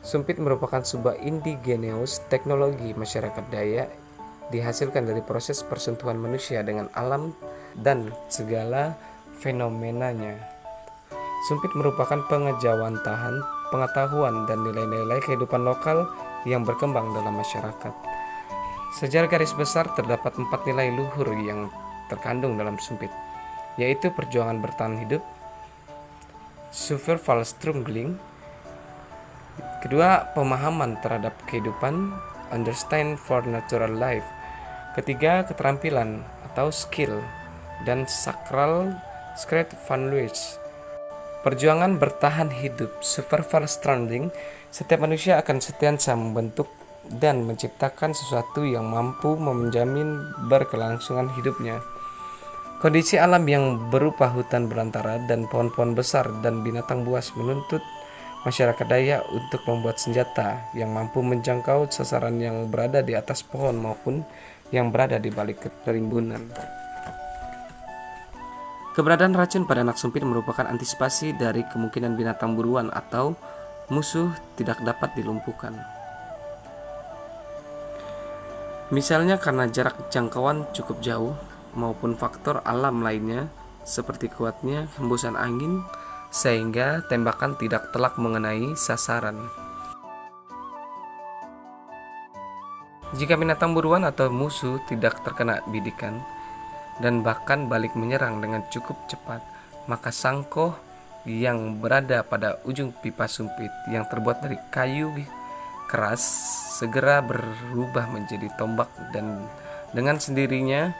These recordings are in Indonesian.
Sumpit merupakan sebuah indigenous teknologi masyarakat Dayak dihasilkan dari proses persentuhan manusia dengan alam dan segala fenomenanya. Sumpit merupakan pengejawantahan, pengetahuan, dan nilai-nilai kehidupan lokal yang berkembang dalam masyarakat. Secara garis besar terdapat 4 nilai luhur yang terkandung dalam sumpit, yaitu perjuangan bertahan hidup, survivalstruggling, kedua pemahaman terhadap kehidupan, understand for natural life, ketiga keterampilan atau skill, dan sacral sacred values. Perjuangan bertahan hidup, survivalstruggling, setiap manusia akan sentiasa membentuk dan menciptakan sesuatu yang mampu menjamin berkelangsungan hidupnya. Kondisi alam yang berupa hutan belantara dan pohon-pohon besar dan binatang buas menuntut masyarakat Dayak untuk membuat senjata yang mampu menjangkau sasaran yang berada di atas pohon maupun yang berada di balik kerimbunan. Keberadaan racun pada anak sumpit merupakan antisipasi dari kemungkinan binatang buruan atau musuh tidak dapat dilumpuhkan. Misalnya karena jarak jangkauan cukup jauh maupun faktor alam lainnya seperti kuatnya hembusan angin sehingga tembakan tidak telak mengenai sasaran. Jika binatang buruan atau musuh tidak terkena bidikan dan bahkan balik menyerang dengan cukup cepat, maka sangkoh yang berada pada ujung pipa sumpit yang terbuat dari kayu keras segera berubah menjadi tombak dan dengan sendirinya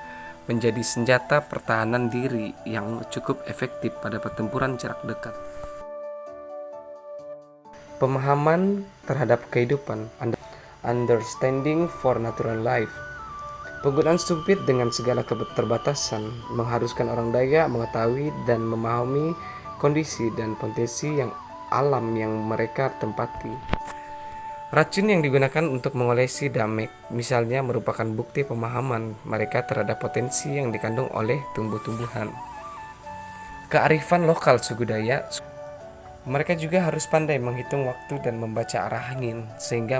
menjadi senjata pertahanan diri yang cukup efektif pada pertempuran jarak dekat. Pemahaman terhadap kehidupan, understanding for natural life. Penggunaan sumpit dengan segala keterbatasan mengharuskan orang Dayak mengetahui dan memahami kondisi dan potensi yang alam yang mereka tempati. Racun yang digunakan untuk mengolesi damek misalnya merupakan bukti pemahaman mereka terhadap potensi yang dikandung oleh tumbuh-tumbuhan. Kearifan lokal suku Dayak, mereka juga harus pandai menghitung waktu dan membaca arah angin sehingga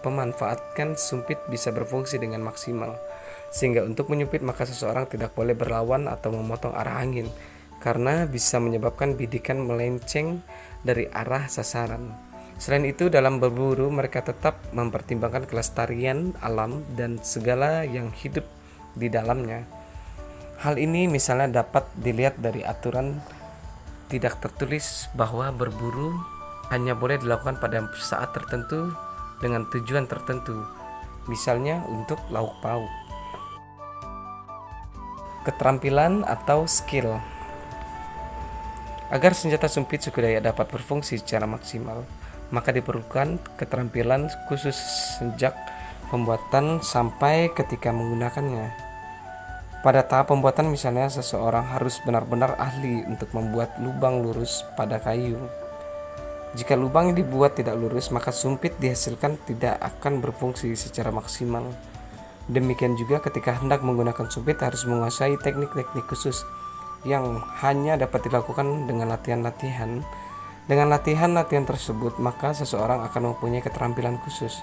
memanfaatkan sumpit bisa berfungsi dengan maksimal. Sehingga untuk menyumpit maka seseorang tidak boleh berlawan atau memotong arah angin karena bisa menyebabkan bidikan melenceng dari arah sasaran. Selain itu, dalam berburu mereka tetap mempertimbangkan kelestarian alam dan segala yang hidup di dalamnya. Hal ini misalnya dapat dilihat dari aturan tidak tertulis bahwa berburu hanya boleh dilakukan pada saat tertentu dengan tujuan tertentu, misalnya untuk lauk pauk. Keterampilan atau skill. Agar senjata sumpit suku Dayak dapat berfungsi secara maksimal, maka diperlukan keterampilan khusus sejak pembuatan sampai ketika menggunakannya. Pada tahap pembuatan misalnya seseorang harus benar-benar ahli untuk membuat lubang lurus pada kayu. Jika lubang yang dibuat tidak lurus, maka sumpit dihasilkan tidak akan berfungsi secara maksimal. Demikian juga ketika hendak menggunakan sumpit harus menguasai teknik-teknik khusus yang hanya dapat dilakukan dengan latihan-latihan. Dengan latihan-latihan tersebut, maka seseorang akan mempunyai keterampilan khusus.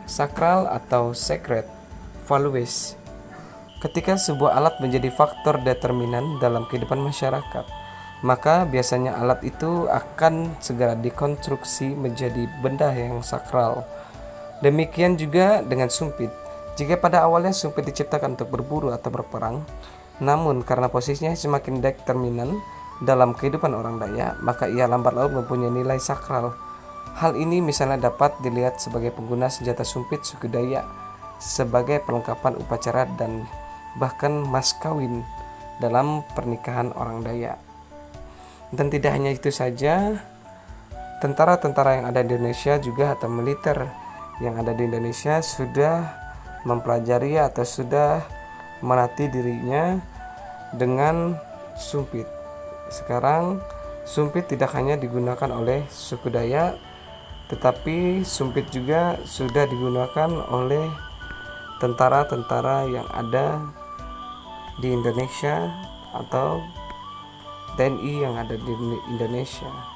Sacral atau sacred values. Ketika sebuah alat menjadi faktor determinan dalam kehidupan masyarakat, maka biasanya alat itu akan segera dikonstruksi menjadi benda yang sakral. Demikian juga dengan sumpit. Jika pada awalnya sumpit diciptakan untuk berburu atau berperang, namun karena posisinya semakin determinan dalam kehidupan orang Dayak, maka ia lambat laun mempunyai nilai sakral. Hal ini misalnya dapat dilihat sebagai pengguna senjata sumpit suku Dayak sebagai perlengkapan upacara dan bahkan mas kawin dalam pernikahan orang Dayak. Dan tidak hanya itu saja, tentara-tentara yang ada di Indonesia juga atau militer yang ada di Indonesia sudah mempelajari atau sudah melatih dirinya dengan sumpit. Sekarang sumpit tidak hanya digunakan oleh suku Dayak, tetapi sumpit juga sudah digunakan oleh tentara-tentara yang ada di Indonesia atau TNI yang ada di Indonesia.